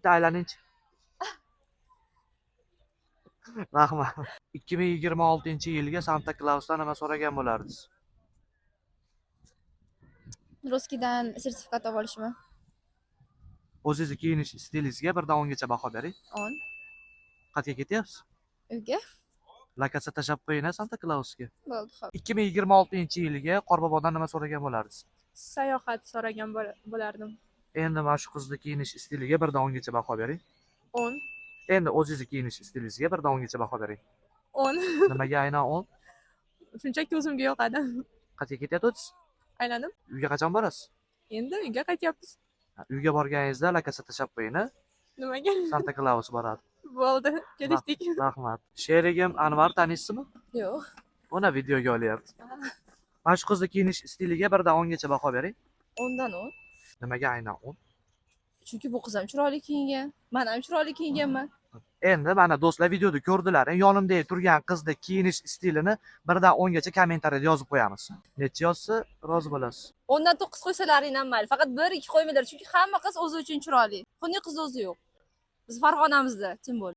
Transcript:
bitta aylaningchi. Rahmat. 2026-yilga Santa Clausdan nima so'ragan bo'lardingiz? Roskidan sertifikat olib olishmi? O'zingizni kiyinish stilingizga 1dan 10 gacha baho bering. 10. Qayerga ketyapsiz? Uyga. Lakasa tashab qo'ying Santa Clausga. Bo'ldi, xo'p. 2026-yilga Qorbobodan nima so'ragan bo'lardingiz? Sayohat so'ragan bo'lardim. Endi mana shu qizni kiyinish stiliga 1dan 10 gacha baho bering. 10. Endi o'zingizni kiyinish stilingizga 1dan 10 gacha baho bering. 10. Nimaga aynan 10? Shunchaki o'zimga yoqadi. Qayerga ketyapsiz? Aylanib, Uyga qachon borasiz? endi uyga qaytyapmiz. Uyga borganingizda lakasa tashab qo'ying. Nimaga? Santa Claus boradi. Bo'ldi, kelishdik. Rahmat. Sherigim Anvar taniysizmi? Yo'q. Buni videoga olyapti. Mana shu qizni kiyinish stiliga 1dan 10 gacha baho bering. 10 dan 10. Nimaga aynan 10? Chunki bu qiz ham chiroyli kiyingan. Men ham chiroyli kiyinganman. Endi mana do'stlar videoda ko'rdilar. Yonimda turgan qizni kiyinish stilini 1dan 10 gacha kommentariyada yozib qo'yamiz. Necha yozsa rozi bo'lasiz? 10 dan 9 qo'ysalaring ham mayli. Faqat 1-2 qo'ymanglar, chunki hamma qiz o'zi uchun chiroyli. Xunuk qiz o'zi yo'q. Biz Farg'onamizda, tim bo'l.